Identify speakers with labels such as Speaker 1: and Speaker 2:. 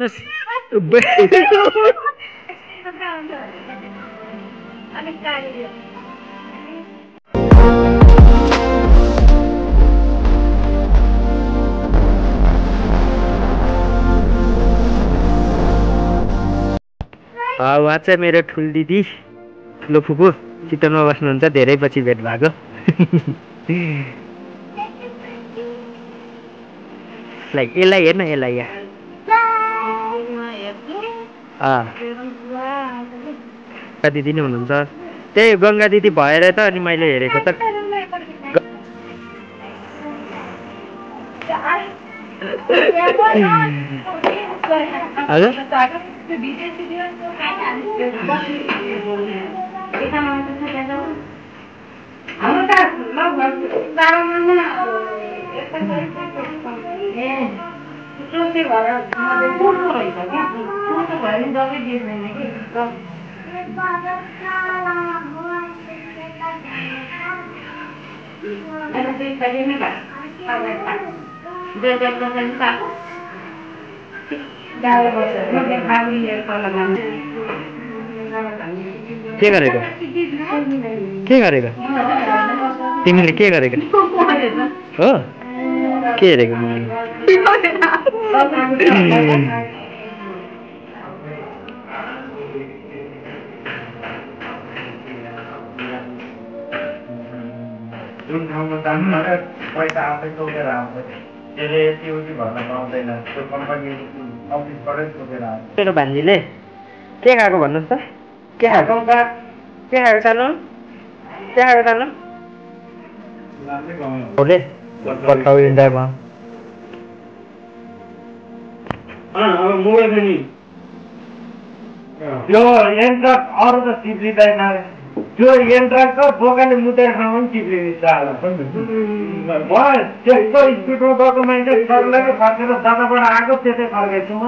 Speaker 1: भन्नुहोस् उहाँ चाहिँ मेरो ठुलो दिदी ठुलो फुपू चितवनमा बस्नुहुन्छ धेरै पछि भेट भएको यसलाई हेर्न यसलाई यहाँ दिदी नै हुनुहुन्छ त्यही गङ्गा दिदी भएर त अनि मैले हेरेको त हजुर के गरेको तिमीले के गरेको हो के हेरेको
Speaker 2: जुन ठाउँमा जानु पैसा आफै तोकेर आउँछ त्यसले टिउटी भन्न पाउँदैन त्यो कम्पनी अफिसबाटै तोकेर आउँछ
Speaker 1: मेरो भान्जीले के खाएको भन्नुहोस् त के खाएको सानो के खाएको सानो पठाउ इन्डियामा
Speaker 2: अब मोबाइल पनि त्यो यन्त्र अरू त चिप्लिँदैन त्यो यन्त्रको बोकाले मुतेर खानु पनि चिप्लिने चाल त्यस्तो स्पिडमा गएको मान्छे सरलाई फर्केर दादाबाट आएको त्यसै फर्केछु म